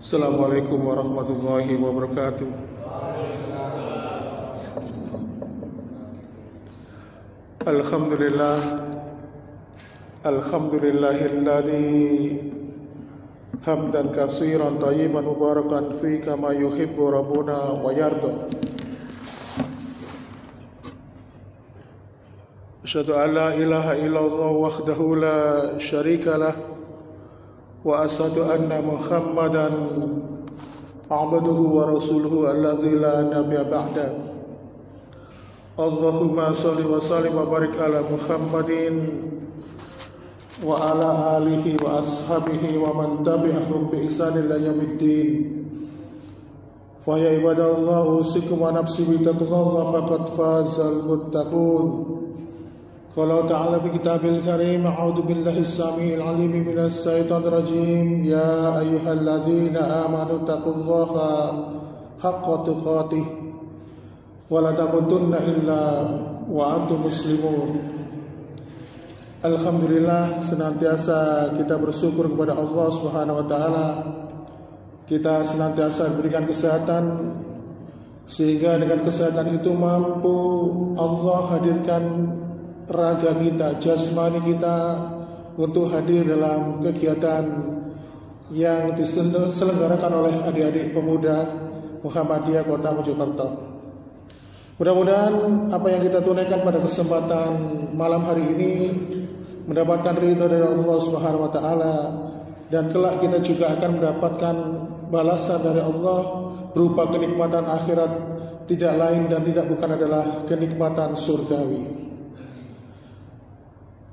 Assalamualaikum warahmatullahi wabarakatuh. Alhamdulillah, alhamdulillahilladzi hamdan katsiran thayyiban mubarakan fi kama yuhibbu rabbuna wa yarda. Asyhadu an la ilaha illallah wahdahu la syarika lah wa asyhadu anna Muhammadan abduhu wa rasuluhu alladzi la nabiyya ba'da. Allahumma shalli wa sallim wa barik ala Muhammadin wa ala alihi wa ashabihi wa man tabi'ahum bi ihsanin ila yaumiddin. Fa ya ibadallah usikum wa nafsi bi taqwallah faqad fazal muttaqun. Qala ta'ala fi kitabil karim a'udzu billahi as-sami'il 'alim minas syaitonir rajim ya ayyuhalladzina amanu taqullaha haqqa tuqatih wa la tamutunna illa wa antum muslimun. Alhamdulillah, senantiasa kita bersyukur kepada Allah Subhanahu wa taala. Kita senantiasa diberikan kesehatan sehingga dengan kesehatan itu mampu Allah hadirkan raga kita, jasmani kita untuk hadir dalam kegiatan yang diselenggarakan oleh adik-adik pemuda Muhammadiyah Kota Mojokerto. Mudah-mudahan apa yang kita tunaikan pada kesempatan malam hari ini mendapatkan ridha dari Allah Subhanahu wa taala, dan kelak kita juga akan mendapatkan balasan dari Allah berupa kenikmatan akhirat, tidak lain dan tidak bukan adalah kenikmatan surgawi.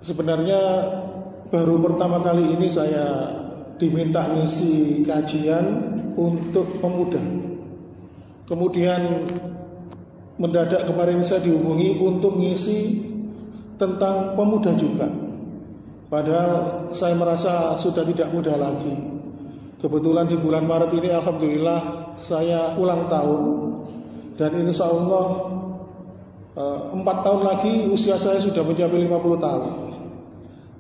Sebenarnya baru pertama kali ini saya diminta ngisi kajian untuk pemuda. Kemudian mendadak kemarin saya dihubungi untuk ngisi tentang pemuda juga. Padahal saya merasa sudah tidak muda lagi. Kebetulan di bulan Maret ini alhamdulillah saya ulang tahun, dan insya Allah 4 tahun lagi usia saya sudah mencapai 50 tahun.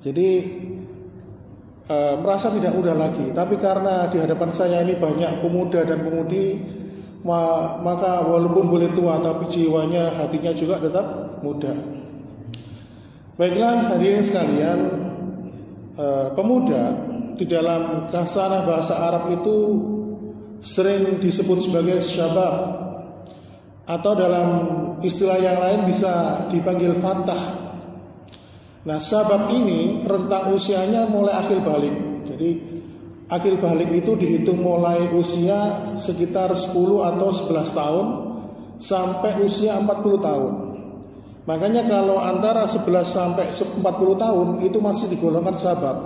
Jadi merasa tidak muda lagi. Tapi karena di hadapan saya ini banyak pemuda dan pemudi, maka walaupun boleh tua tapi jiwanya, hatinya juga tetap muda. Baiklah hadirin sekalian, pemuda di dalam khasanah bahasa Arab itu sering disebut sebagai syabab, atau dalam istilah yang lain bisa dipanggil fatah. Nah, sabab ini rentang usianya mulai akil balik. Jadi akil balik itu dihitung mulai usia sekitar 10 atau 11 tahun sampai usia 40 tahun. Makanya kalau antara 11 sampai 40 tahun itu masih digolongkan sabab.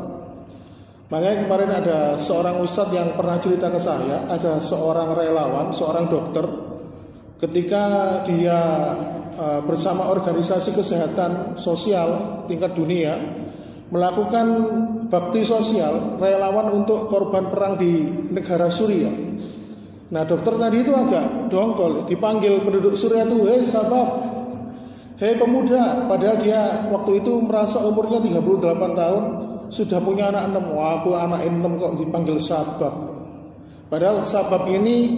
Makanya kemarin ada seorang ustadz yang pernah cerita ke saya, ada seorang relawan, seorang dokter, ketika dia bersama organisasi kesehatan sosial tingkat dunia melakukan bakti sosial relawan untuk korban perang di negara Suriah. Nah, dokter tadi itu agak dongkol, dipanggil penduduk Suriah itu, hei sabab, hei pemuda, padahal dia waktu itu merasa umurnya 38 tahun, sudah punya anak 6. Wah, aku anak 6 kok dipanggil sabab. Padahal sabab ini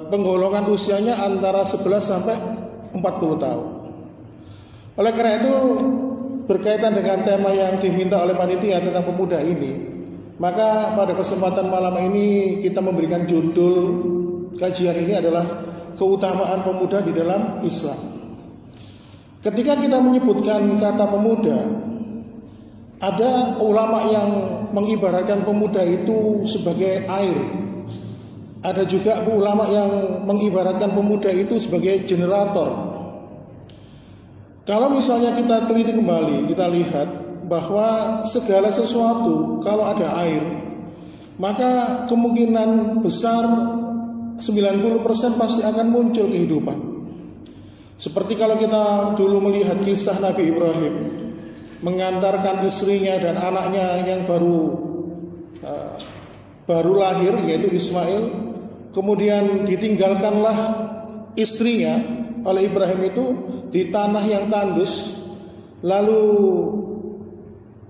penggolongan usianya antara 11 sampai 40 tahun. Oleh karena itu, berkaitan dengan tema yang diminta oleh panitia tentang pemuda ini, maka pada kesempatan malam ini kita memberikan judul kajian ini adalah keutamaan pemuda di dalam Islam. Ketika kita menyebutkan kata pemuda, ada ulama yang mengibaratkan pemuda itu sebagai air. Ada juga ulama yang mengibaratkan pemuda itu sebagai generator. Kalau misalnya kita teliti kembali, kita lihat bahwa segala sesuatu kalau ada air, maka kemungkinan besar 90% pasti akan muncul kehidupan. Seperti kalau kita dulu melihat kisah Nabi Ibrahim mengantarkan istrinya dan anaknya yang baru lahir, yaitu Ismail. Kemudian ditinggalkanlah istrinya oleh Ibrahim itu di tanah yang tandus. Lalu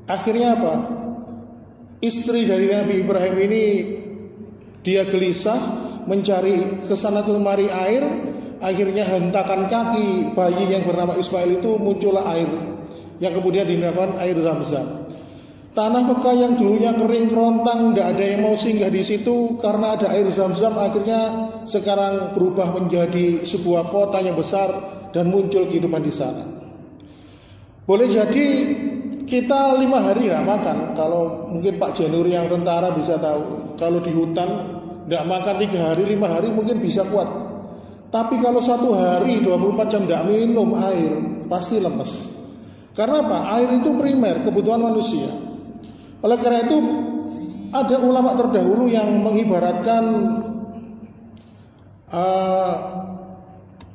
akhirnya apa? Istri dari Nabi Ibrahim ini Dia gelisah mencari kesana kemari air. Akhirnya hentakan kaki bayi yang bernama Ismail itu muncullah air, yang kemudian dinamakan air Zam-Zam. Tanah Mekah yang dulunya kering kerontang, tidak ada yang mau singgah di situ karena ada air Zam-Zam. Akhirnya sekarang berubah menjadi sebuah kota yang besar dan muncul kehidupan di sana. Boleh jadi kita 5 hari nggak makan. Kalau mungkin Pak Januri yang tentara bisa tahu, kalau di hutan nggak makan 3 hari 5 hari mungkin bisa kuat. Tapi kalau 1 hari 24 jam tidak minum air, pasti lemes. Karena apa? Air itu primer, kebutuhan manusia. Oleh karena itu ada ulama terdahulu yang mengibaratkan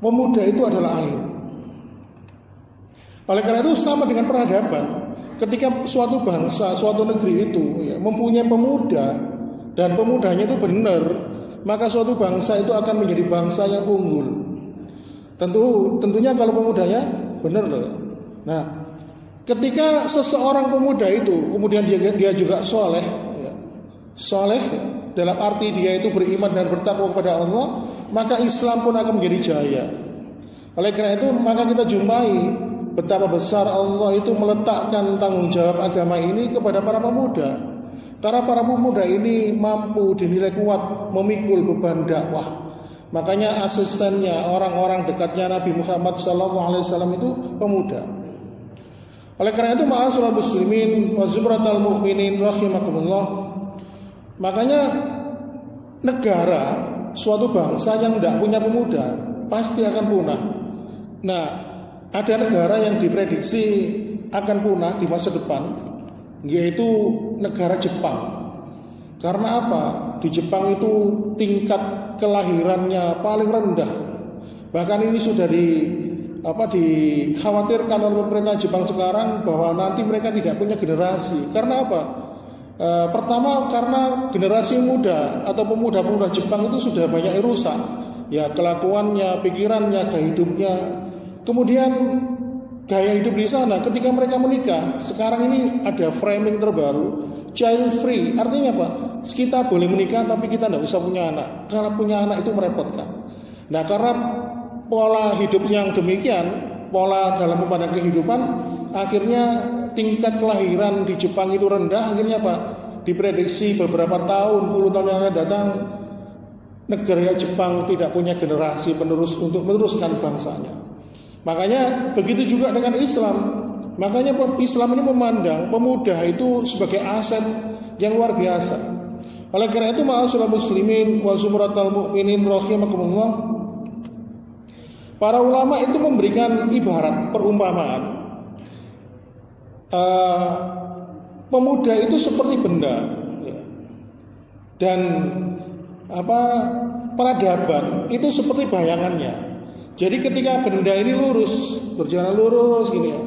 pemuda itu adalah air. Oleh karena itu sama dengan peradaban. Ketika suatu bangsa, suatu negeri itu mempunyai pemuda dan pemudanya itu benar, maka suatu bangsa itu akan menjadi bangsa yang unggul. Tentunya kalau pemudanya benar loh. Nah, ketika seseorang pemuda itu kemudian dia juga soleh, dalam arti dia itu beriman dan bertakwa kepada Allah, maka Islam pun akan menjadi jaya. Oleh karena itu maka kita jumpai betapa besar Allah itu meletakkan tanggung jawab agama ini kepada para pemuda. Karena para pemuda ini mampu dinilai kuat memikul beban dakwah. Makanya asistennya, orang-orang dekatnya Nabi Muhammad SAW itu pemuda. Oleh karena itu ma'asyiral muslimin wa zumratal mu'minin rahimakumullah. Makanya negara, suatu bangsa yang tidak punya pemuda pasti akan punah. Nah, ada negara yang diprediksi akan punah di masa depan, yaitu negara Jepang. Karena apa? Di Jepang itu tingkat kelahirannya paling rendah. Bahkan ini sudah dikhawatirkan oleh pemerintah Jepang sekarang bahwa nanti mereka tidak punya generasi. Karena apa? Pertama karena generasi muda atau pemuda-pemuda Jepang itu sudah banyak yang rusak. Ya, kelakuannya, pikirannya, gaya hidupnya. Kemudian gaya hidup di sana ketika mereka menikah, sekarang ini ada framing terbaru, child free. Artinya apa? Kita boleh menikah tapi kita tidak usah punya anak. Kalau punya anak itu merepotkan. Nah, karena pola hidup yang demikian, pola dalam memandang kehidupan, akhirnya tingkat kelahiran di Jepang itu rendah. Akhirnya apa? Diprediksi beberapa tahun, puluh tahun yang akan datang, negara Jepang tidak punya generasi penerus untuk meneruskan bangsanya. Makanya begitu juga dengan Islam. Makanya Islam ini memandang pemuda itu sebagai aset yang luar biasa. Oleh karena itu ma'asyiral muslimin wa zumratal mu'minin rahimakumullah, para ulama itu memberikan ibarat perumpamaan. Pemuda itu seperti benda, dan peradaban itu seperti bayangannya. Jadi ketika benda ini lurus, berjalan lurus gini ya,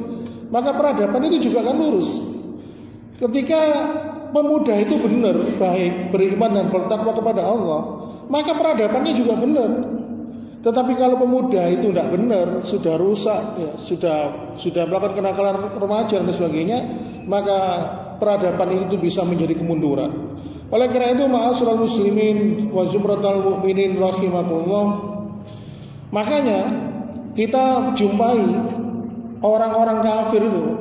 maka peradaban itu juga akan lurus. Ketika pemuda itu benar, baik, beriman dan bertakwa kepada Allah, maka peradabannya juga benar. Tetapi kalau pemuda itu tidak benar, sudah rusak, ya, sudah melakukan kenakalan remaja dan sebagainya, maka peradaban itu bisa menjadi kemunduran. Oleh karena itu ma'asyiral muslimin wa zumratal mu'minin rahimakumullah, makanya kita jumpai orang-orang kafir itu,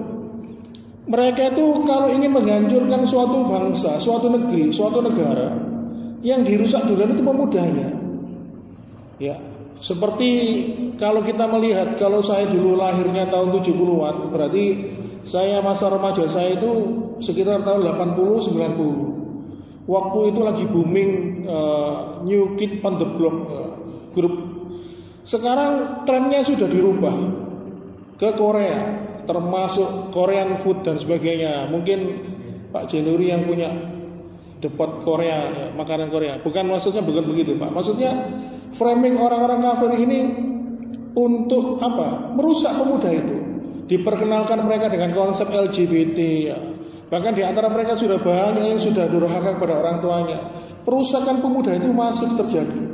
mereka itu kalau ingin menghancurkan suatu bangsa, suatu negeri, suatu negara, yang dirusak duluan itu pemudanya. Ya, seperti kalau kita melihat, kalau saya dulu lahirnya tahun 70-an, berarti saya masa remaja saya itu sekitar tahun 80-90. Waktu itu lagi booming New Kid on the Block grup. Sekarang trennya sudah dirubah ke Korea, termasuk Korean food dan sebagainya. Mungkin Pak Januri yang punya depot Korea, ya, makanan Korea. Bukan begitu, Pak. Maksudnya framing orang-orang kafir ini untuk apa? Merusak pemuda itu. Diperkenalkan mereka dengan konsep LGBT, ya. Bahkan di antara mereka sudah banyak yang sudah durhaka kepada orang tuanya. Perusakan pemuda itu masih terjadi.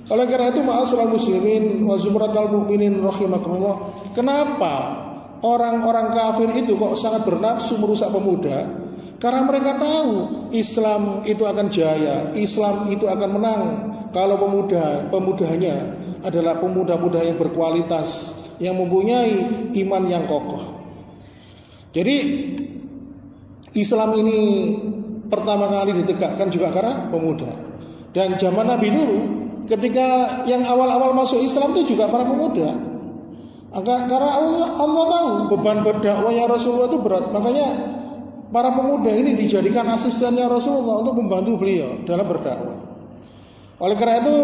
Oleh karena itu ma'asyiral muslimin wa zumratal mu'minin rahimakumullah, kenapa orang-orang kafir itu kok sangat bernafsu merusak pemuda? Karena mereka tahu Islam itu akan jaya, Islam itu akan menang kalau pemudanya adalah pemuda-pemuda yang berkualitas, yang mempunyai iman yang kokoh. Jadi Islam ini pertama kali ditegakkan juga karena pemuda. Dan zaman Nabi dulu, ketika yang awal-awal masuk Islam itu juga para pemuda. Karena Allah tahu beban berdakwahnya Rasulullah itu berat, makanya para pemuda ini dijadikan asistennya Rasulullah untuk membantu beliau dalam berdakwah. Oleh karena itu,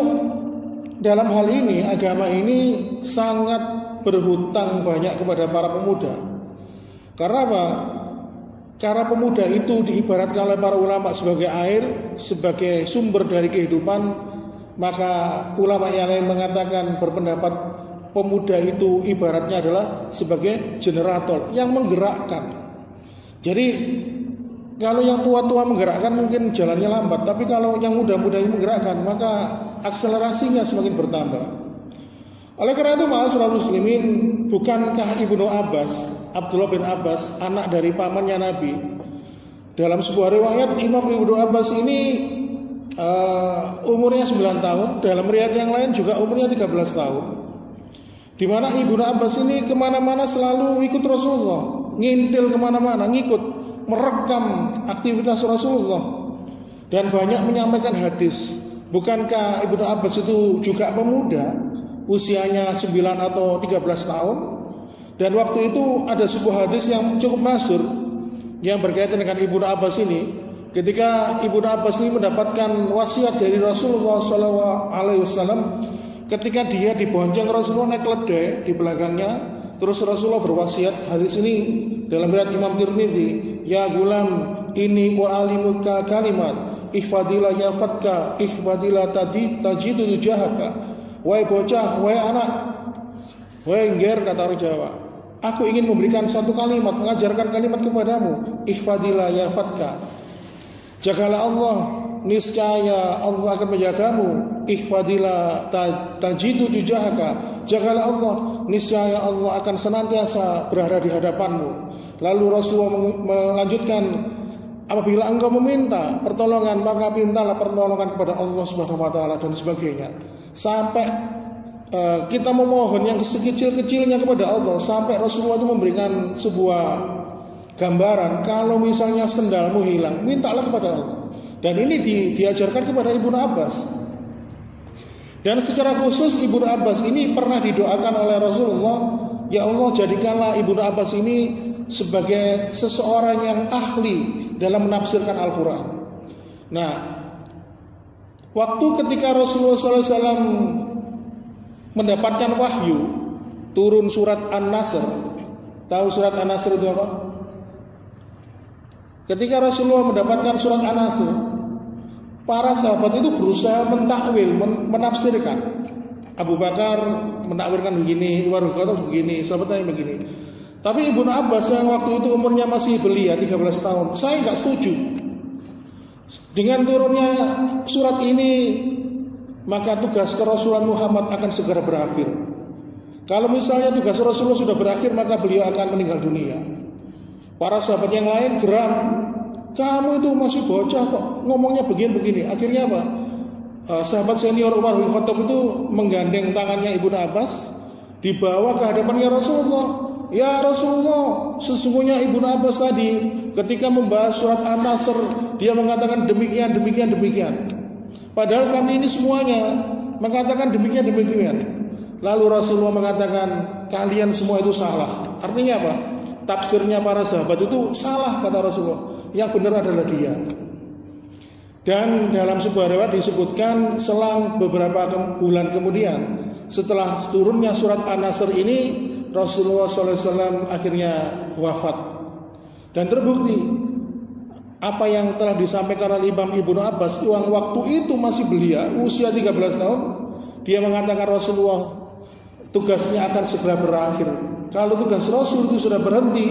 dalam hal ini agama ini sangat berhutang banyak kepada para pemuda. Karena apa? Karena pemuda itu diibaratkan oleh para ulama sebagai air, sebagai sumber dari kehidupan. Maka ulama yang lain mengatakan, berpendapat pemuda itu ibaratnya adalah sebagai generator yang menggerakkan. Jadi kalau yang tua-tua menggerakkan mungkin jalannya lambat, tapi kalau yang muda-muda menggerakkan maka akselerasinya semakin bertambah. Oleh karena itu, ma'asyiral muslimin, bukankah Ibnu Abbas, Abdullah bin Abbas, anak dari pamannya Nabi, dalam sebuah riwayat Imam Ibnu Abbas ini umurnya 9 tahun, dalam riwayat yang lain juga umurnya 13 tahun. Di mana Ibnu Abbas ini kemana-mana selalu ikut Rasulullah, ngintil kemana-mana, ngikut, merekam aktivitas Rasulullah, dan banyak menyampaikan hadis. Bukankah Ibnu Abbas itu juga pemuda, usianya 9 atau 13 tahun? Dan waktu itu ada sebuah hadis yang cukup masyhur yang berkaitan dengan Ibnu Abbas ini. Ketika Ibnu Abbas ini mendapatkan wasiat dari Rasulullah SAW, ketika dia dibonceng Rasulullah naik keledai di belakangnya, terus Rasulullah berwasiat, hadis ini dalam riwayat Imam Tirmidzi, ya gulam ini wa'alimuka kalimat ihfadilah yafatka ihfadilah tajidu tujahaka. Wahai bocah, wahai anak, wahai ngger, kata orang Jawa, aku ingin memberikan satu kalimat, mengajarkan kalimat kepadamu, ihfadilah yafatka. Jagalah Allah, niscaya Allah akan menjagamu. Ihfadilah tajidu tujahaka. Jagalah Allah, niscaya Allah akan senantiasa berada di hadapanmu. Lalu Rasulullah melanjutkan, apabila engkau meminta pertolongan, maka mintalah pertolongan kepada Allah Subhanahu wa taala, dan sebagainya. Sampai kita memohon yang sekecil-kecilnya kepada Allah, sampai Rasulullah itu memberikan sebuah gambaran, kalau misalnya sendalmu hilang, mintalah kepada Allah. Dan ini diajarkan kepada Ibnu Abbas. Dan secara khusus Ibnu Abbas ini pernah didoakan oleh Rasulullah, ya Allah, jadikanlah Ibnu Abbas ini sebagai seseorang yang ahli dalam menafsirkan Al-Quran. Nah, waktu ketika Rasulullah SAW mendapatkan wahyu, turun surat An-Nasr. Tahu surat An-Nasr itu apa? Ketika Rasulullah mendapatkan surat An-Nasr, para sahabat itu berusaha mentakwil, menafsirkan. Abu Bakar menakwilkan begini, Umar begini, sahabatnya begini. Tapi Ibnu Abbas yang waktu itu umurnya masih belia, 13 tahun, saya nggak setuju. Dengan turunnya surat ini, maka tugas kerasulan Muhammad akan segera berakhir. Kalau misalnya tugas Rasulullah sudah berakhir, maka beliau akan meninggal dunia. Para sahabat yang lain geram, kamu itu masih bocah kok, ngomongnya begini-begini. Akhirnya apa? Sahabat senior Umar bin Khattab itu menggandeng tangannya Ibnu Abbas, dibawa ke hadapannya Rasulullah. Ya Rasulullah, sesungguhnya Ibnu Abbas tadi ketika membahas surat An-Nasr, dia mengatakan demikian, demikian, demikian. Padahal kami ini semuanya mengatakan demikian, demikian. Lalu Rasulullah mengatakan, kalian semua itu salah. Artinya apa? Tafsirnya para sahabat itu salah, kata Rasulullah. Yang benar adalah dia. Dan dalam sebuah riwayat disebutkan, selang beberapa bulan kemudian, setelah turunnya surat An-Nasr ini, Rasulullah SAW akhirnya wafat. Dan terbukti apa yang telah disampaikan oleh Imam Ibnu Abbas, yang waktu itu masih belia, usia 13 tahun, dia mengatakan Rasulullah tugasnya akan segera berakhir. Kalau tugas Rasul itu sudah berhenti,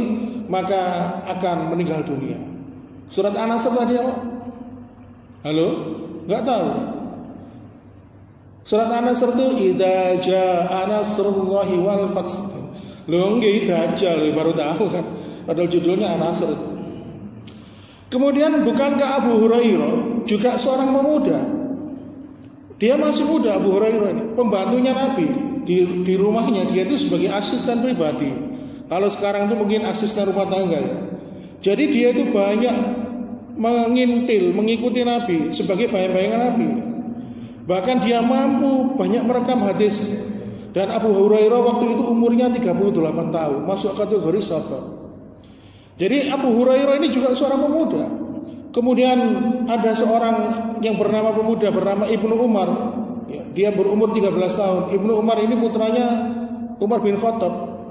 maka akan meninggal dunia. Surat An-Nasr tadi apa? Halo? Enggak tahu. Surat An-Nasr itu idza jaa nasrullahi wal fath. Loh nggih Dajjal baru tahu kan. Padahal judulnya An-Nasr. Kemudian bukankah Abu Hurairah juga seorang pemuda? Dia masih muda, Abu Hurairah ini, pembantunya Nabi di rumahnya. Dia itu sebagai asisten pribadi. Kalau sekarang itu mungkin asisten rumah tangga ya. Jadi dia itu banyak mengintil, mengikuti Nabi sebagai bayang-bayangan Nabi. Bahkan dia mampu banyak merekam hadis. Dan Abu Hurairah waktu itu umurnya 38 tahun, masuk kategori sahabat. Jadi Abu Hurairah ini juga seorang pemuda. Kemudian ada seorang yang bernama pemuda bernama Ibnu Umar. Dia berumur 13 tahun. Ibnu Umar ini putranya Umar bin Khattab.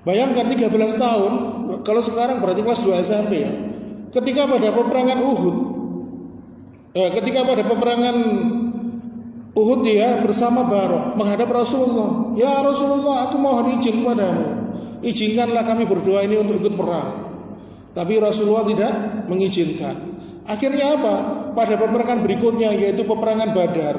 Bayangkan 13 tahun, kalau sekarang berarti kelas 2 SMP ya. Ketika pada peperangan Uhud dia bersama Barok menghadap Rasulullah. Ya Rasulullah, aku mohon izin kepadamu. Izinkanlah kami berdoa ini untuk ikut perang. Tapi Rasulullah tidak mengizinkan. Akhirnya apa? Pada peperangan berikutnya yaitu peperangan Badar.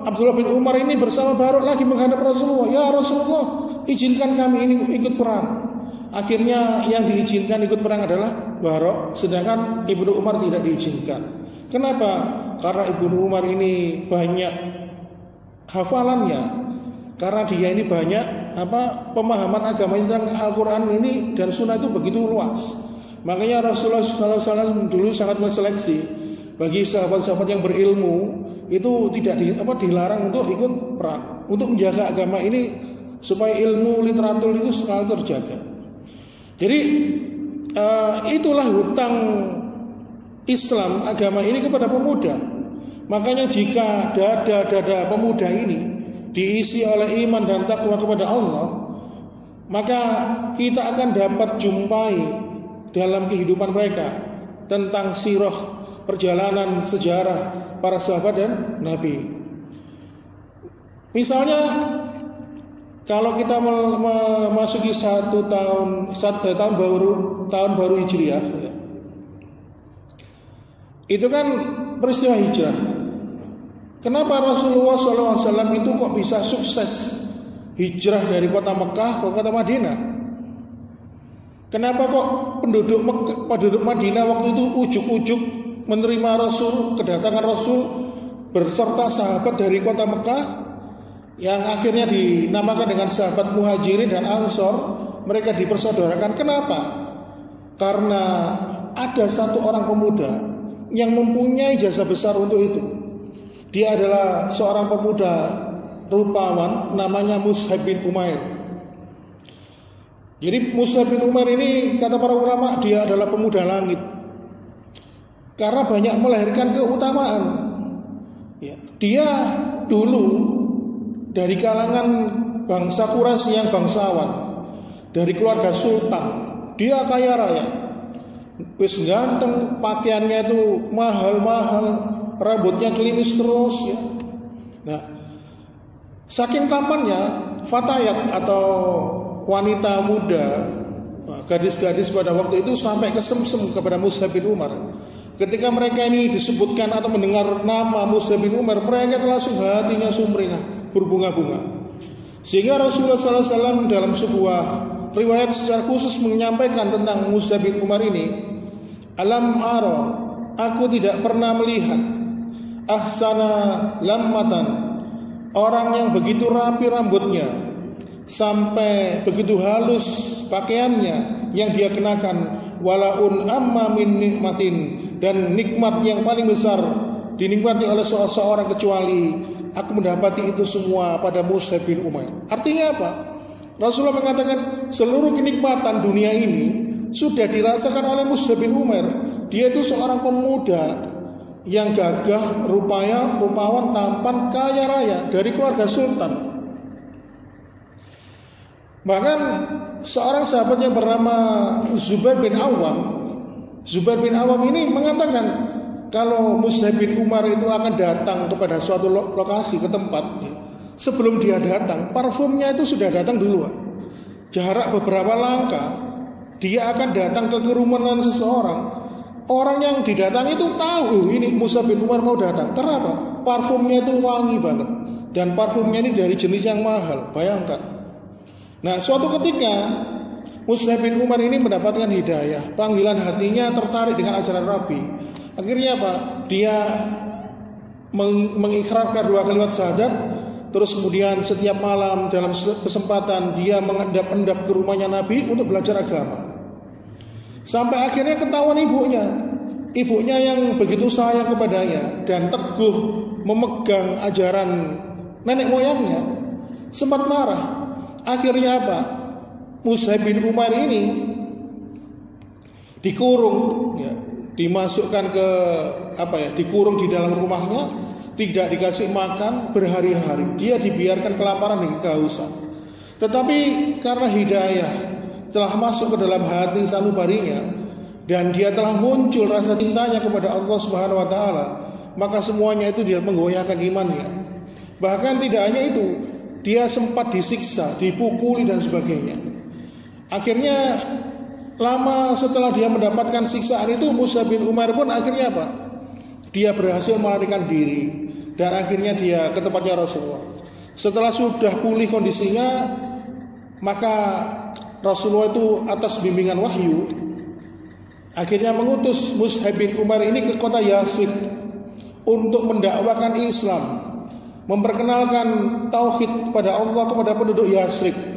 Abdullah bin Umar ini bersama Barok lagi menghadap Rasulullah. Ya Rasulullah, izinkan kami ini ikut perang. Akhirnya yang diizinkan ikut perang adalah Barok, sedangkan Ibnu Umar tidak diizinkan. Kenapa? Karena Ibnu Umar ini banyak hafalannya. Karena dia ini banyak pemahaman agama tentang Al-Quran ini dan Sunnah itu begitu luas. Makanya Rasulullah SAW dulu sangat menseleksi bagi sahabat-sahabat yang berilmu itu tidak dilarang untuk ikut perang, untuk menjaga agama ini supaya ilmu literatur itu selalu terjaga. Jadi itulah hutang Islam agama ini kepada pemuda. Makanya jika dada pemuda ini diisi oleh iman dan takwa kepada Allah, maka kita akan dapat jumpai dalam kehidupan mereka tentang sirah perjalanan sejarah para sahabat dan Nabi. Misalnya kalau kita memasuki tahun baru Hijriah, itu kan peristiwa hijrah. Kenapa Rasulullah SAW itu kok bisa sukses hijrah dari kota Mekah ke kota Madinah? Kenapa kok penduduk Madinah waktu itu ujuk-ujuk menerima kedatangan Rasul berserta sahabat dari kota Mekah yang akhirnya dinamakan dengan sahabat Muhajirin dan Ansor? Mereka dipersaudarakan. Kenapa? Karena ada satu orang pemuda yang mempunyai jasa besar untuk itu. Dia adalah seorang pemuda rupawan namanya Mus'ab bin Umair. Jadi Mus'ab bin Umair ini kata para ulama dia adalah pemuda langit karena banyak melahirkan keutamaan. Ya, dia dulu dari kalangan bangsa Quraisy yang bangsawan, dari keluarga sultan. Dia kaya raya, wis ganteng, pakaiannya itu mahal-mahal, rambutnya klimis terus ya. Nah, saking tampannya fatayat atau wanita muda, gadis-gadis pada waktu itu sampai kesemsem kepada Mus'ab bin Umar. Ketika mereka ini disebutkan atau mendengar nama Mus'ab bin Umar, mereka langsung hatinya sumringah, berbunga-bunga. Sehingga Rasulullah SAW dalam sebuah riwayat secara khusus menyampaikan tentang Mus'ab bin Umar ini, alam ara, aku tidak pernah melihat ahsana lammatan, orang yang begitu rapi rambutnya, sampai begitu halus pakaiannya yang dia kenakan, walaun amma min nikmatin, dan nikmat yang paling besar dinikmati oleh seorang kecuali aku mendapati itu semua pada Mus'ab bin Umair. Artinya apa? Rasulullah mengatakan seluruh kenikmatan dunia ini sudah dirasakan oleh Mus'ab bin Umair. Dia itu seorang pemuda yang gagah, rupawan, tampan, kaya raya dari keluarga sultan. Bahkan seorang sahabat yang bernama Zubair bin Awam ini mengatakan kalau Mus'ab bin Umar itu akan datang kepada suatu lokasi, ke tempat, sebelum dia datang parfumnya itu sudah datang duluan. Jarak beberapa langkah dia akan datang ke kerumunan seseorang. Orang yang didatangi itu tahu ini Mus'ab bin Umar mau datang. Kenapa? Parfumnya itu wangi banget, dan parfumnya ini dari jenis yang mahal. Bayangkan. Nah, suatu ketika Mus'ab bin Umar ini mendapatkan hidayah, panggilan hatinya tertarik dengan ajaran Nabi. Akhirnya apa? Dia mengikrarkan 2 kalimat syahadat. Terus kemudian setiap malam dalam kesempatan dia mengendap-endap ke rumahnya Nabi untuk belajar agama. Sampai akhirnya ketahuan ibunya yang begitu sayang kepadanya dan teguh memegang ajaran nenek moyangnya, sempat marah. Akhirnya apa? Mus'ab bin Umar ini dikurung, ya, dimasukkan ke dikurung di dalam rumahnya, tidak dikasih makan berhari-hari. Dia dibiarkan kelaparan dan kehausan. Tetapi karena hidayah telah masuk ke dalam hati sanubarinya dan dia telah muncul rasa cintanya kepada Allah Subhanahu wa taala, maka semuanya itu dia menggoyahkan imannya. Bahkan tidak hanya itu, dia sempat disiksa, dipukuli dan sebagainya. Akhirnya lama setelah dia mendapatkan siksaan itu, Mus'ab bin Umar pun akhirnya apa? Dia berhasil melarikan diri dan akhirnya dia ke tempatnya Rasulullah. Setelah sudah pulih kondisinya, maka Rasulullah itu atas bimbingan wahyu akhirnya mengutus Mus'ab bin Umar ini ke kota Yathrib untuk mendakwakan Islam, memperkenalkan tauhid kepada Allah kepada penduduk Yathrib.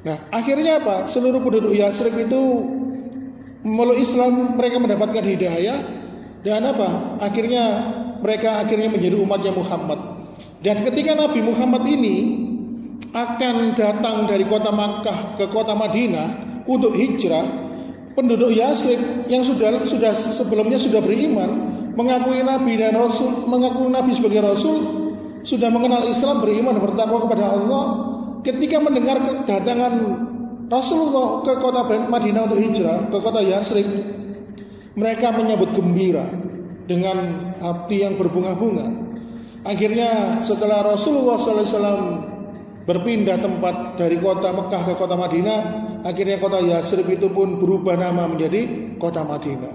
Nah, akhirnya apa? Seluruh penduduk Yathrib itu memeluk Islam, mereka mendapatkan hidayah dan apa? Mereka menjadi umatnya Muhammad. Dan ketika Nabi Muhammad ini akan datang dari kota Makkah ke kota Madinah untuk hijrah, penduduk Yathrib yang sudah sebelumnya sudah beriman, mengakui Nabi dan Rasul, mengakui Nabi sebagai Rasul, sudah mengenal Islam, beriman dan bertakwa kepada Allah. Ketika mendengar kedatangan Rasulullah ke kota Madinah untuk hijrah ke kota Yathrib, mereka menyambut gembira dengan hati yang berbunga-bunga. Akhirnya setelah Rasulullah SAW berpindah tempat dari kota Mekah ke kota Madinah, akhirnya kota Yathrib itu pun berubah nama menjadi kota Madinah.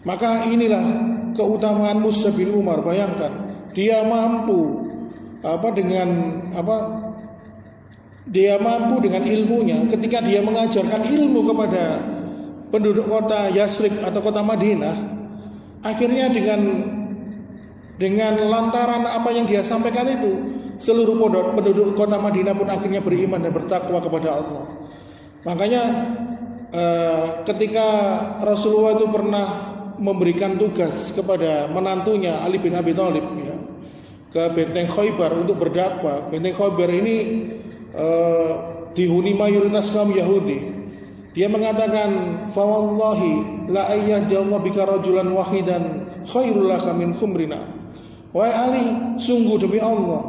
Maka inilah keutamaan Mus'ab bin Umar. Bayangkan, dia mampu dengan ilmunya ketika dia mengajarkan ilmu kepada penduduk kota Yathrib atau kota Madinah. Akhirnya dengan lantaran apa yang dia sampaikan itu, seluruh penduduk kota Madinah pun akhirnya beriman dan bertakwa kepada Allah. Makanya ketika Rasulullah itu pernah memberikan tugas kepada menantunya Ali bin Abi Thalib, ya, ke benteng Khaybar untuk berdakwah. Benteng Khaybar ini dihuni mayoritas kaum Yahudi. Dia mengatakan, fa wallahi la ayyadallahu bika rajulan wahidan khairul laka min khumrina. Wahai Ali, sungguh demi Allah,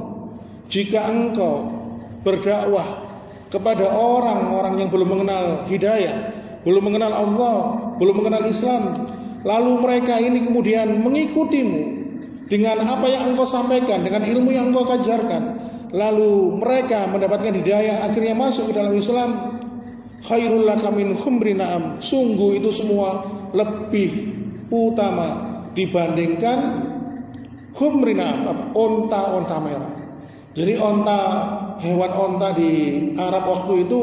jika engkau berdakwah kepada orang-orang yang belum mengenal hidayah, belum mengenal Allah, belum mengenal Islam, lalu mereka ini kemudian mengikutimu dengan apa yang engkau sampaikan, dengan ilmu yang engkau ajarkan, lalu mereka mendapatkan hidayah, akhirnya masuk ke dalam Islam, khairul laka min khumri na'am, sungguh itu semua lebih utama dibandingkan khumri na'am, onta merah. Jadi hewan onta di Arab waktu itu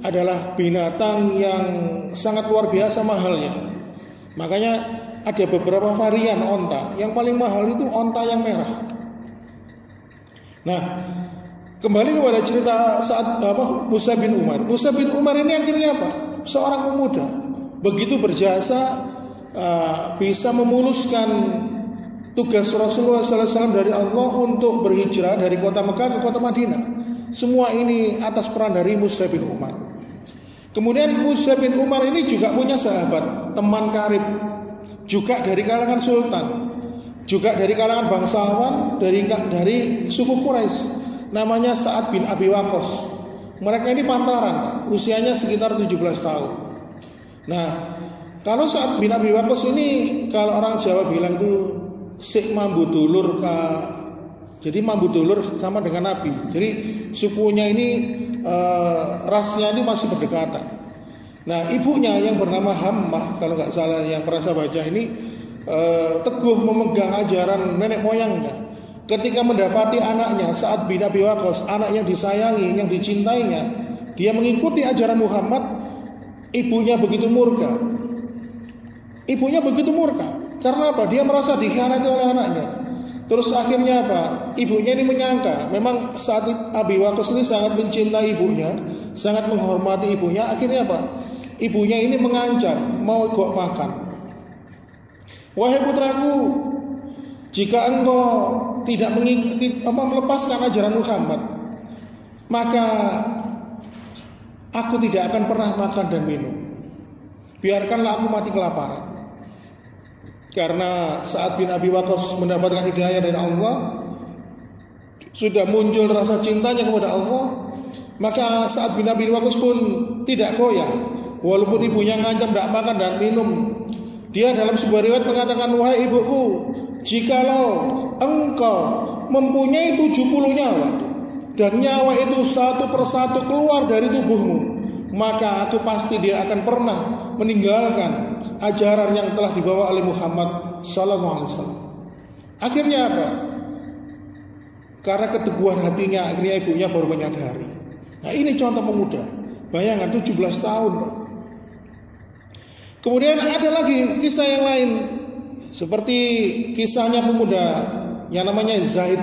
adalah binatang yang sangat luar biasa mahalnya. Makanya ada beberapa varian onta. Yang paling mahal itu onta yang merah. Nah, kembali kepada cerita saat Mus'ab bin Umar. Mus'ab bin Umar ini akhirnya apa? Seorang pemuda begitu berjasa, bisa memuluskan tugas Rasulullah SAW dari Allah untuk berhijrah dari kota Mekah ke kota Madinah. Semua ini atas peran dari Mus'ab bin Umar. Kemudian Mus'ab bin Umar ini juga punya sahabat, teman karib, juga dari kalangan sultan, juga dari kalangan bangsawan, dari suku Quraisy, namanya Sa'ad bin Abi Waqqas. Mereka ini pantaran, usianya sekitar 17 tahun. Nah, kalau Sa'ad bin Abi Waqqas ini, kalau orang Jawa bilang itu sik mambu dulur jadi mambu dulur sama dengan Nabi. Jadi sukunya ini rasnya ini masih berdekatan. Nah, ibunya yang bernama Hammah, kalau nggak salah yang pernah saya baca ini, teguh memegang ajaran nenek moyangnya. Ketika mendapati anaknya Sa'ad bin Abi Waqqas, anak yang disayangi, yang dicintainya, dia mengikuti ajaran Muhammad, ibunya begitu murka. Ibunya begitu murka. Karena apa? Dia merasa dikhianati oleh anaknya. Terus akhirnya apa? Ibunya ini menyangka memang saat Abi Waqqas ini sangat mencintai ibunya, sangat menghormati ibunya. Akhirnya apa? Ibunya ini mengancam mau gok makan. Wahai putraku, jika engkau tidak melepaskan ajaran Muhammad, maka aku tidak akan pernah makan dan minum. Biarkanlah aku mati kelaparan. Karena Sa'ad bin Abi Waqqas mendapatkan hidayah dari Allah, sudah muncul rasa cintanya kepada Allah, maka Sa'ad bin Abi Waqqas pun tidak goyah. Walaupun ibunya ngancam tidak makan dan minum, dia dalam sebuah riwayat mengatakan, wahai ibuku, jikalau engkau mempunyai 70 nyawa dan nyawa itu satu persatu keluar dari tubuhmu, maka aku pasti dia akan pernah meninggalkan ajaran yang telah dibawa oleh Muhammad sallallahu alaihi wasallam. Akhirnya apa? Karena keteguhan hatinya, akhirnya ibunya baru menyadari. Nah, ini contoh pemuda. Bayangkan 17 tahun, Pak. Kemudian ada lagi kisah yang lain, seperti kisahnya pemuda yang namanya Zaid.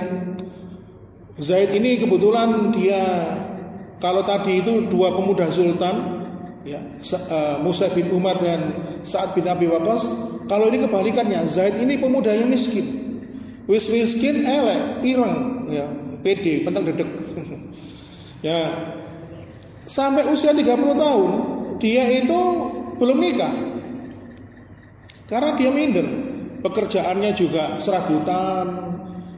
Zaid ini kebetulan dia, kalau tadi itu dua pemuda sultan, ya, Mus'ab bin Umar dan Sa'ad bin Abi Waqqas. Kalau ini kebalikannya, Zaid ini pemuda yang miskin. Wis miskin, elek, ireng, ya, pede, pentang dedek. Ya, sampai usia 30 tahun dia itu belum nikah. Karena dia minder, pekerjaannya juga serabutan,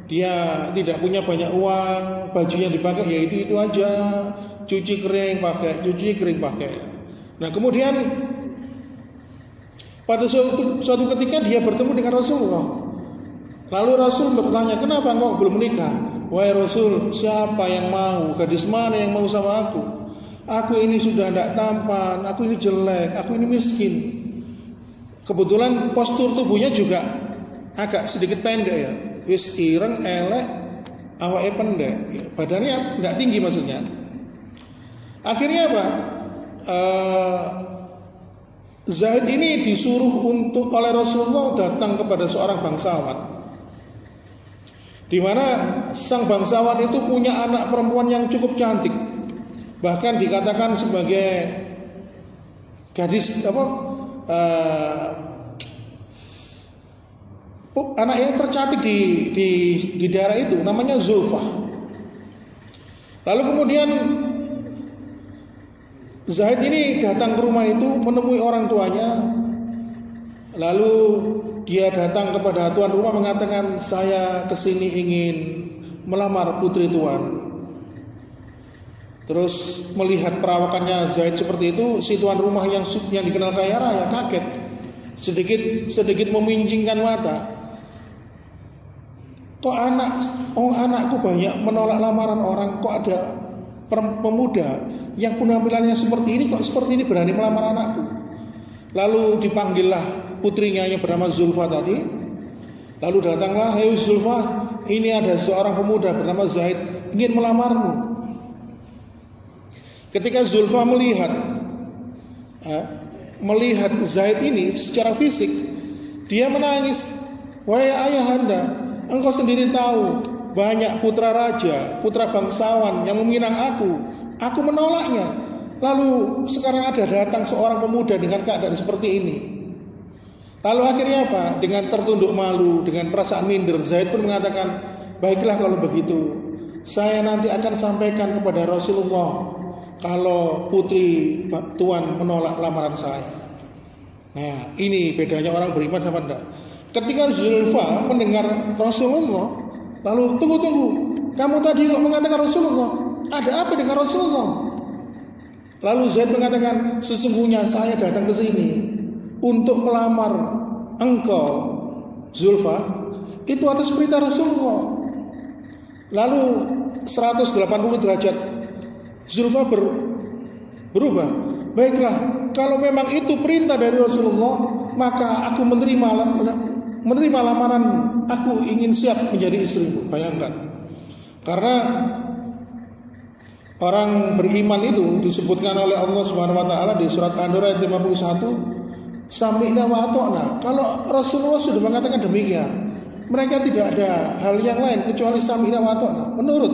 dia tidak punya banyak uang, bajunya dipakai ya itu aja, cuci kering pakai. Nah, kemudian pada suatu ketika dia bertemu dengan Rasulullah. Lalu Rasul bertanya, kenapa engkau belum menikah? Wahai Rasul, siapa yang mau? Gadis mana yang mau sama aku? Aku ini sudah tidak tampan, aku ini jelek, aku ini miskin. Kebetulan postur tubuhnya juga agak sedikit pendek ya. Wis ireng, elek, awake pendek, ya, badannya nggak tinggi maksudnya. Akhirnya apa? Zaid ini disuruh oleh Rasulullah datang kepada seorang bangsawan, di mana sang bangsawan itu punya anak perempuan yang cukup cantik, bahkan dikatakan sebagai gadis anak yang tercantik di daerah itu, namanya Zulfah. Lalu kemudian Zaid ini datang ke rumah itu, menemui orang tuanya. Lalu dia datang kepada tuan rumah mengatakan, saya kesini ingin melamar putri tuan. Terus melihat perawakannya Zaid seperti itu, si tuan rumah yang dikenal kaya raya kaget, sedikit meminjingkan mata. Kok anakku banyak menolak lamaran orang, kok ada pemuda yang penampilannya seperti ini, kok seperti ini berani melamar anakku. Lalu dipanggillah putrinya yang bernama Zulfa tadi. Lalu datanglah, hei Zulfa, ini ada seorang pemuda bernama Zaid ingin melamarmu. Ketika Zulfa melihat Zaid ini secara fisik, dia menangis. Wahai ayahanda, engkau sendiri tahu banyak putra raja, putra bangsawan yang meminang aku menolaknya. Lalu sekarang ada datang seorang pemuda dengan keadaan seperti ini. Lalu akhirnya apa? Dengan tertunduk malu, dengan perasaan minder, Zaid pun mengatakan, baiklah kalau begitu, saya nanti akan sampaikan kepada Rasulullah kalau putri tuan menolak lamaran saya. Nah, ini bedanya orang beriman sama enggak. Ketika Zulfa mendengar Rasulullah, lalu tunggu, kamu tadi kok mengatakan Rasulullah, ada apa dengan Rasulullah? Lalu Zaid mengatakan, sesungguhnya saya datang ke sini untuk melamar engkau Zulfa, itu atas perintah Rasulullah. Lalu 180 derajat Zulfa berubah. Baiklah, kalau memang itu perintah dari Rasulullah, maka aku menerima lamaranmu. Aku ingin siap menjadi istrimu. Bayangkan, karena orang beriman itu disebutkan oleh Allah Subhanahu wa taala di surat An-Nur ayat 51, sami'na wa ata'na. Kalau Rasulullah sudah mengatakan demikian, mereka tidak ada hal yang lain kecuali sami'na wa ata'na, menurut.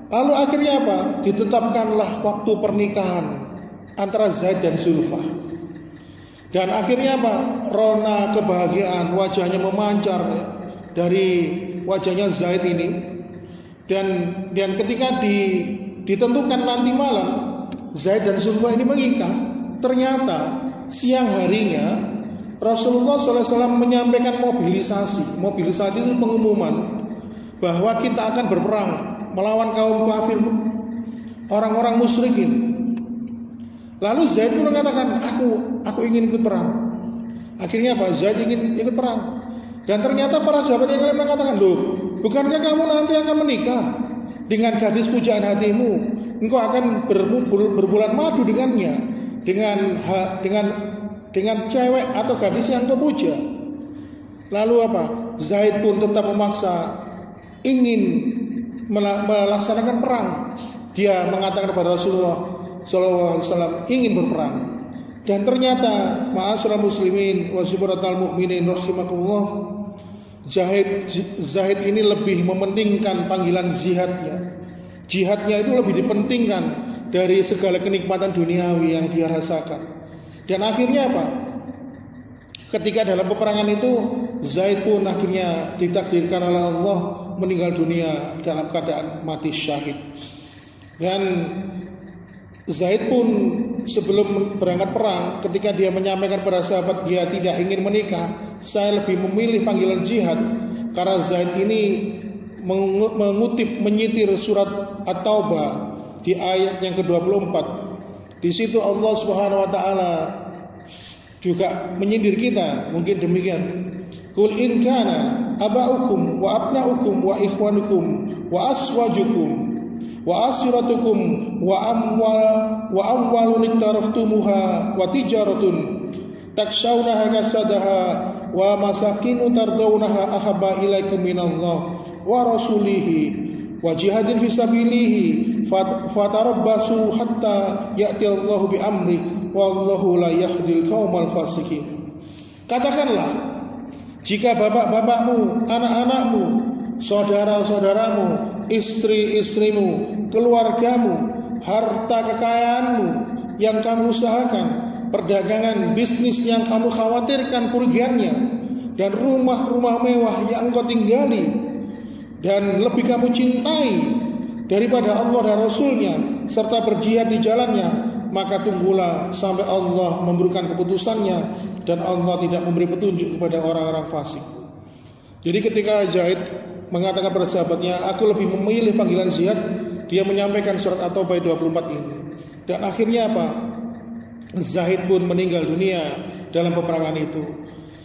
Lalu akhirnya apa? Ditetapkanlah waktu pernikahan antara Zaid dan Zulfa. Dan akhirnya apa? Rona kebahagiaan wajahnya memancar dari wajahnya Zaid ini. Dan ketika ditentukan nanti malam Zaid dan Zulfa ini menikah, ternyata siang harinya Rasulullah SAW menyampaikan mobilisasi. Mobilisasi itu pengumuman bahwa kita akan berperang melawan kaum kafir, orang-orang musyrikin. Lalu Zaid pun mengatakan, aku ingin ikut perang. Akhirnya apa? Zaid ingin ikut perang. Dan ternyata para sahabat yang lain mengatakan, loh, bukankah kamu nanti akan menikah dengan gadis pujaan hatimu? Engkau akan berbulan madu dengannya, dengan cewek atau gadis yang kau puja. Lalu apa? Zaid pun tetap memaksa ingin melaksanakan perang. Dia mengatakan kepada Rasulullah SAW ingin berperang. Dan ternyata ma'asyiral muslimin wa subhanatal mu'minin rahimakumullah, Zaid ini lebih mementingkan panggilan jihadnya. Jihadnya itu lebih dipentingkan dari segala kenikmatan duniawi yang dia rasakan. Dan akhirnya apa? Ketika dalam peperangan itu Zaid pun akhirnya ditakdirkan oleh Allah meninggal dunia dalam keadaan mati syahid. Dan Zaid pun sebelum berangkat perang, ketika dia menyampaikan pada sahabat dia tidak ingin menikah, saya lebih memilih panggilan jihad, karena Zaid ini menyitir surat At-Taubah di ayat yang ke-24. Di situ Allah Subhanahu wa taala juga menyindir kita, mungkin demikian. Qul in kana aba'ukum wa abna'ukum wa ikhwanukum wa aswajukum wa asiratukum wa amwalun iktaraftumuha wa tijaratun takshawnaha kasadaha wa masakinu tardawnaha ahabba ilaikum minallah wa rasulihi wa jihadin fisabilihi fatarabbasu hatta ya'tiyallahu bi amri wallahu la yahdil qaumal fasikin. Katakanlah, jika bapak-bapakmu, anak-anakmu, saudara-saudaramu, istri-istrimu, keluargamu, harta kekayaanmu yang kamu usahakan, perdagangan bisnis yang kamu khawatirkan kerugiannya, dan rumah-rumah mewah yang engkau tinggali, dan lebih kamu cintai daripada Allah dan Rasulnya, serta berjihad di jalannya, maka tunggulah sampai Allah memberikan keputusannya, dan Allah tidak memberi petunjuk kepada orang-orang fasik. Jadi ketika Zaid mengatakan pada sahabatnya, aku lebih memilih panggilan jihad, dia menyampaikan surat At-Taubah 24 ini. Dan akhirnya apa? Zaid pun meninggal dunia dalam peperangan itu.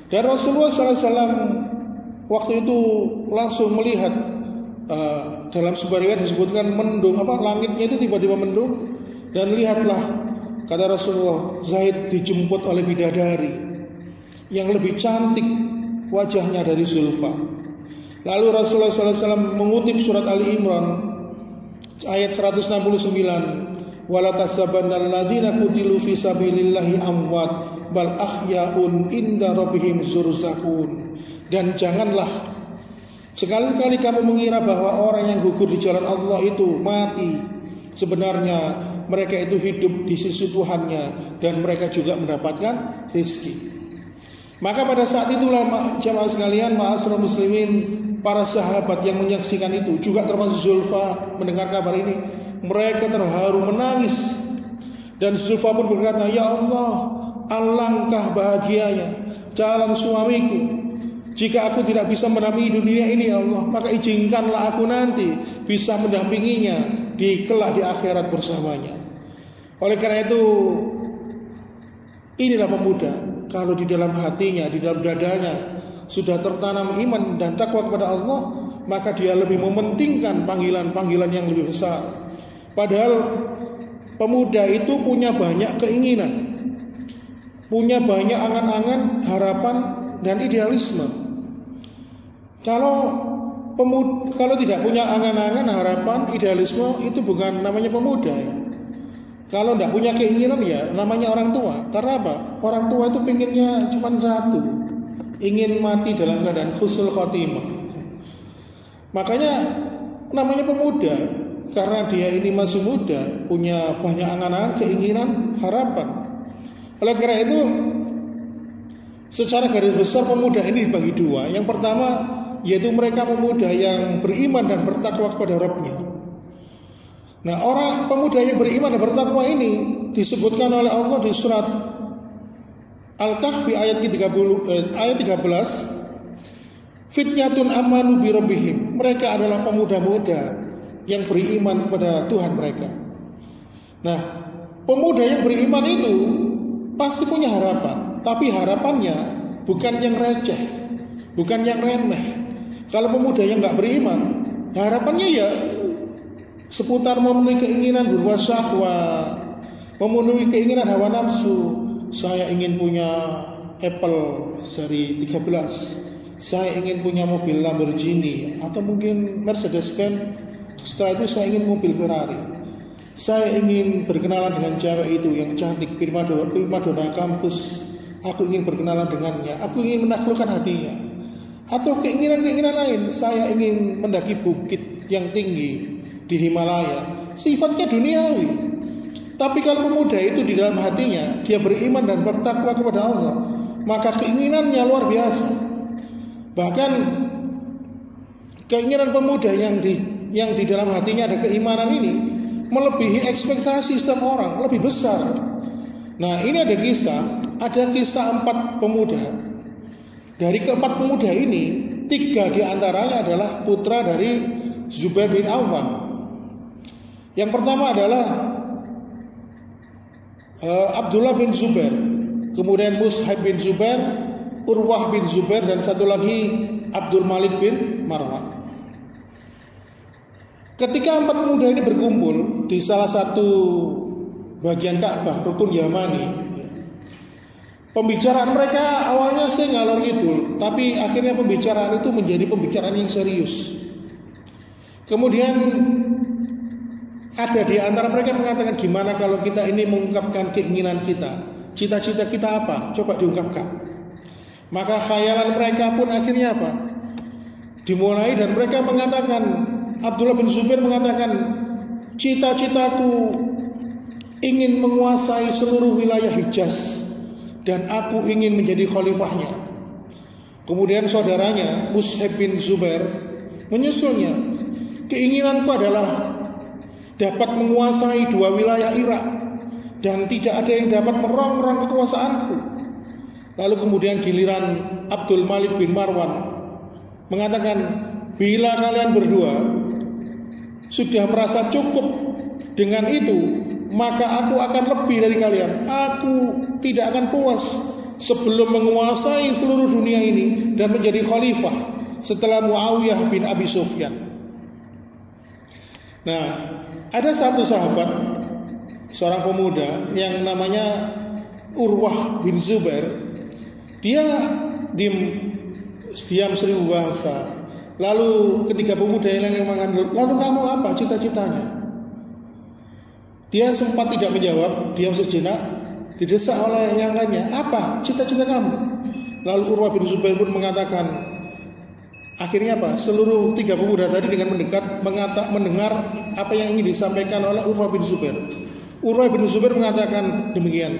Dan Rasulullah SAW waktu itu langsung melihat, dalam sebuah riwayat disebutkan mendung, langitnya itu tiba-tiba mendung, dan lihatlah, kata Rasulullah, Zaid dijemput oleh bidadari yang lebih cantik wajahnya dari Zulfa. Lalu Rasulullah SAW mengutip surat Ali Imran ayat 169, wala tasabannal ladzina qutilu fi sabilillahi amwat bal ahya'un inda rabbihim zurzakun. Dan janganlah sekali-kali kamu mengira bahwa orang yang gugur di jalan Allah itu mati. Sebenarnya mereka itu hidup di sisi Tuhannya, dan mereka juga mendapatkan rezeki. Maka pada saat itulah jamaah sekalian, ma'asyiral muslimin, para sahabat yang menyaksikan itu, juga termasuk Zulfa, mendengar kabar ini, mereka terharu menangis. Dan Zulfa pun berkata, ya Allah, alangkah bahagianya calon suamiku. Jika aku tidak bisa mendampingi dunia ini, ya Allah, maka izinkanlah aku nanti bisa mendampinginya di kelak di akhirat bersamanya. Oleh karena itu, inilah pemuda, kalau di dalam hatinya, di dalam dadanya sudah tertanam iman dan takwa kepada Allah, maka dia lebih mementingkan panggilan-panggilan yang lebih besar. Padahal pemuda itu punya banyak keinginan, punya banyak angan-angan, harapan, dan idealisme. Kalau kalau tidak punya angan-angan, harapan, idealisme, itu bukan namanya pemuda ya. Kalau tidak punya keinginan ya namanya orang tua. Karena apa? Orang tua itu pinginnya cuma satu, ingin mati dalam keadaan husnul khotimah. Makanya namanya pemuda, karena dia ini masih muda, punya banyak angan-angan, keinginan, harapan. Oleh karena itu, secara garis besar pemuda ini dibagi dua. Yang pertama yaitu mereka pemuda yang beriman dan bertakwa kepada Rabb-Nya. Nah, orang pemuda yang beriman dan bertakwa ini disebutkan oleh Allah di surat Al-Kahfi ayat 13, Fityatun amanu bi rabbihim. Mereka adalah pemuda-muda yang beriman kepada Tuhan mereka. Nah, pemuda yang beriman itu pasti punya harapan, tapi harapannya bukan yang receh, bukan yang remeh. Kalau pemuda yang nggak beriman, harapannya ya seputar memenuhi keinginan berbuat syahwat, memenuhi keinginan hawa nafsu. Saya ingin punya Apple seri 13, saya ingin punya mobil Lamborghini atau mungkin Mercedes-Benz. Setelah itu saya ingin mobil Ferrari. Saya ingin berkenalan dengan cewek itu yang cantik, primadona kampus. Aku ingin berkenalan dengannya, aku ingin menaklukkan hatinya. Atau keinginan-keinginan lain, saya ingin mendaki bukit yang tinggi di Himalaya. Sifatnya duniawi. Tapi kalau pemuda itu di dalam hatinya dia beriman dan bertakwa kepada Allah, maka keinginannya luar biasa. Bahkan keinginan pemuda yang di dalam hatinya ada keimanan ini melebihi ekspektasi setiap orang, lebih besar. Nah, ini ada kisah 4 pemuda. Dari keempat pemuda ini, 3 diantaranya adalah putra dari Zubair bin Awwam. Yang pertama adalah Abdullah bin Zubair, kemudian Mus'hab bin Zubair, Urwah bin Zubair, dan satu lagi Abdul Malik bin Marwan. Ketika 4 pemuda ini berkumpul di salah satu bagian Ka'bah, Rukun Yamani, pembicaraan mereka awalnya sih ngalor ngidul, tapi akhirnya pembicaraan itu menjadi pembicaraan yang serius. Kemudian ada di antara mereka mengatakan, gimana kalau kita ini mengungkapkan keinginan kita, cita-cita kita apa? Coba diungkapkan. Maka khayalan mereka pun akhirnya apa? Dimulai, dan mereka mengatakan, Abdullah bin Zubair mengatakan, cita-citaku ingin menguasai seluruh wilayah Hijaz dan aku ingin menjadi khalifahnya. Kemudian saudaranya Mus'hab bin Zubair menyusulnya, keinginanku adalah dapat menguasai 2 wilayah Irak dan tidak ada yang dapat merongrong kekuasaanku. Lalu kemudian giliran Abdul Malik bin Marwan mengatakan, bila kalian berdua sudah merasa cukup dengan itu, maka aku akan lebih dari kalian. Aku tidak akan puas sebelum menguasai seluruh dunia ini dan menjadi khalifah setelah Muawiyah bin Abi Sufyan. Nah, ada satu sahabat, seorang pemuda yang namanya Urwah bin Zubair. Dia diam seribu bahasa. Lalu ketika pemuda yang lain mengandung, lalu kamu apa cita-citanya? Dia sempat tidak menjawab, diam sejenak, didesak oleh yang lainnya, apa cita-cita kamu? Lalu Urwah bin Zubair pun mengatakan, akhirnya apa? Seluruh 3 pemuda tadi dengan mendekat mendengar apa yang ingin disampaikan oleh Urwah bin Zubair. Urwah bin Zubair mengatakan demikian,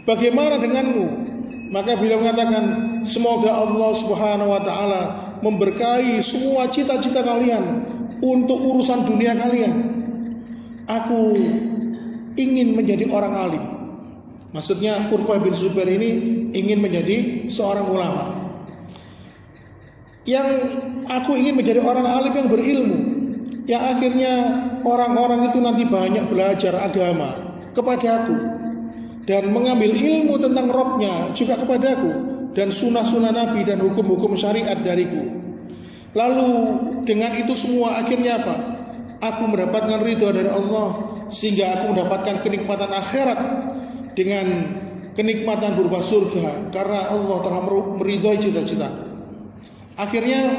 bagaimana denganmu? Maka beliau mengatakan, semoga Allah Subhanahu wa taala memberkahi semua cita-cita kalian untuk urusan dunia kalian. Aku ingin menjadi orang alim. Maksudnya Urwah bin Zubair ini ingin menjadi seorang ulama. Yang aku ingin menjadi orang alim yang berilmu, yang akhirnya orang-orang itu nanti banyak belajar agama kepadaku dan mengambil ilmu tentang Rabb-Nya juga kepadaku, dan sunnah-sunnah Nabi dan hukum-hukum syariat dariku. Lalu dengan itu semua akhirnya apa? Aku mendapatkan ridho dari Allah, sehingga aku mendapatkan kenikmatan akhirat dengan kenikmatan berupa surga, karena Allah telah meridhoi cita-cita. Akhirnya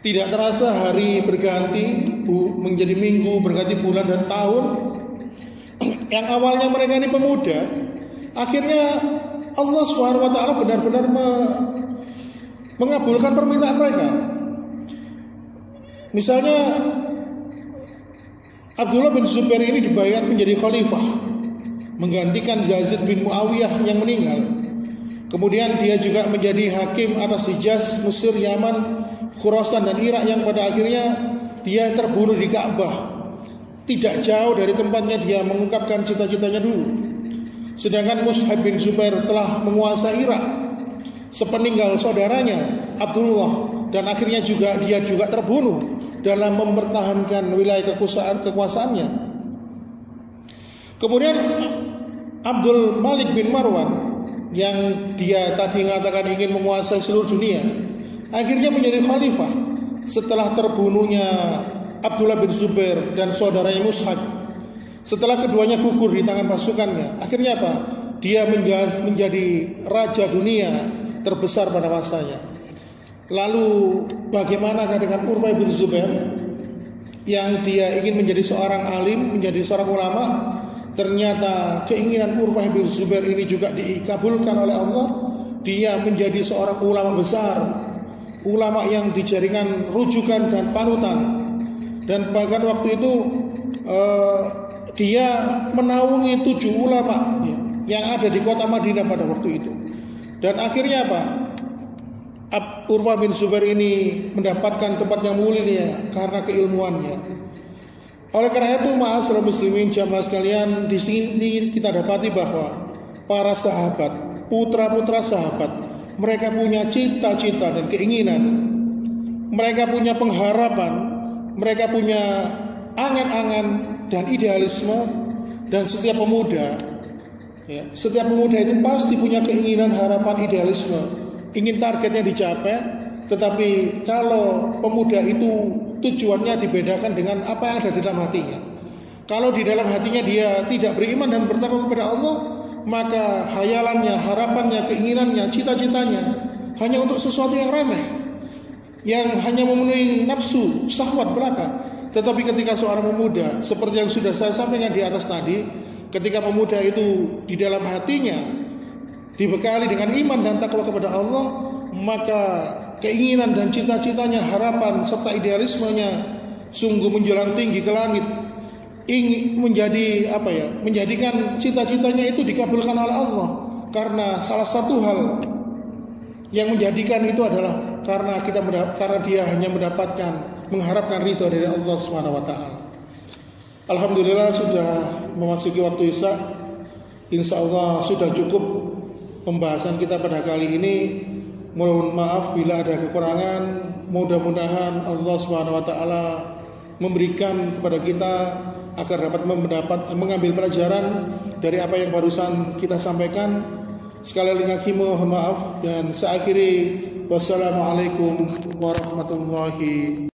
Tidak terasa hari berganti menjadi minggu, berganti bulan dan tahun. Yang awalnya mereka ini pemuda, akhirnya Allah SWT benar-benar mengabulkan permintaan mereka. Misalnya Abdullah bin Zubair ini dibayar menjadi khalifah, menggantikan Yazid bin Muawiyah yang meninggal. Kemudian dia juga menjadi hakim atas Hijaz, Mesir, Yaman, Khurasan dan Irak, yang pada akhirnya dia terbunuh di Ka'bah, tidak jauh dari tempatnya dia mengungkapkan cita-citanya dulu. Sedangkan Mus'ab bin Zubair telah menguasai Irak sepeninggal saudaranya Abdullah, dan akhirnya dia juga terbunuh dalam mempertahankan wilayah kekuasaannya. Kemudian Abdul Malik bin Marwan yang dia tadi mengatakan ingin menguasai seluruh dunia, akhirnya menjadi khalifah setelah terbunuhnya Abdullah bin Zubair dan saudaranya Mus'ab. Setelah keduanya gugur di tangan pasukannya, akhirnya apa? Dia menjadi raja dunia terbesar pada masanya. Lalu bagaimanakah dengan Urwah bin Zubair yang dia ingin menjadi seorang alim, menjadi seorang ulama? Ternyata keinginan Urwah bin Zubair ini juga dikabulkan oleh Allah. Dia menjadi seorang ulama besar, ulama yang dijadikan rujukan dan panutan. Dan bahkan waktu itu dia menaungi 7 ulama yang ada di kota Madinah pada waktu itu. Dan akhirnya apa? Urwah bin Zubair ini mendapatkan tempat yang mulia karena keilmuannya. Oleh karena itu, ma'asyiral muslimin jamaah sekalian, di sini kita dapati bahwa para sahabat, putra-putra sahabat, mereka punya cita-cita dan keinginan, mereka punya pengharapan, mereka punya angan-angan dan idealisme. Dan setiap pemuda itu pasti punya keinginan, harapan, idealisme, ingin targetnya dicapai. Tetapi kalau pemuda itu tujuannya dibedakan dengan apa yang ada di dalam hatinya. Kalau di dalam hatinya dia tidak beriman dan bertakwa kepada Allah, maka hayalannya, harapannya, keinginannya, cita-citanya hanya untuk sesuatu yang remeh, yang hanya memenuhi nafsu, syahwat belaka. Tetapi ketika seorang pemuda, seperti yang sudah saya sampaikan di atas tadi, ketika pemuda itu di dalam hatinya dibekali dengan iman dan takwa kepada Allah, maka keinginan dan cita-citanya, harapan serta idealismenya sungguh menjulang tinggi ke langit. Ingin menjadikan cita-citanya itu dikabulkan oleh Allah. Karena salah satu hal yang menjadikan itu adalah karena dia hanya mengharapkan ridho dari Allah Subhanahu wa taala. Alhamdulillah sudah memasuki waktu Isya. Insya Allah sudah cukup pembahasan kita pada kali ini. Mohon maaf bila ada kekurangan. Mudah-mudahan Allah Subhanahu wa taala memberikan kepada kita agar dapat mengambil pelajaran dari apa yang barusan kita sampaikan. Sekali lagi mohon maaf dan saya akhiri. Wassalamualaikum warahmatullahi wabarakatuh.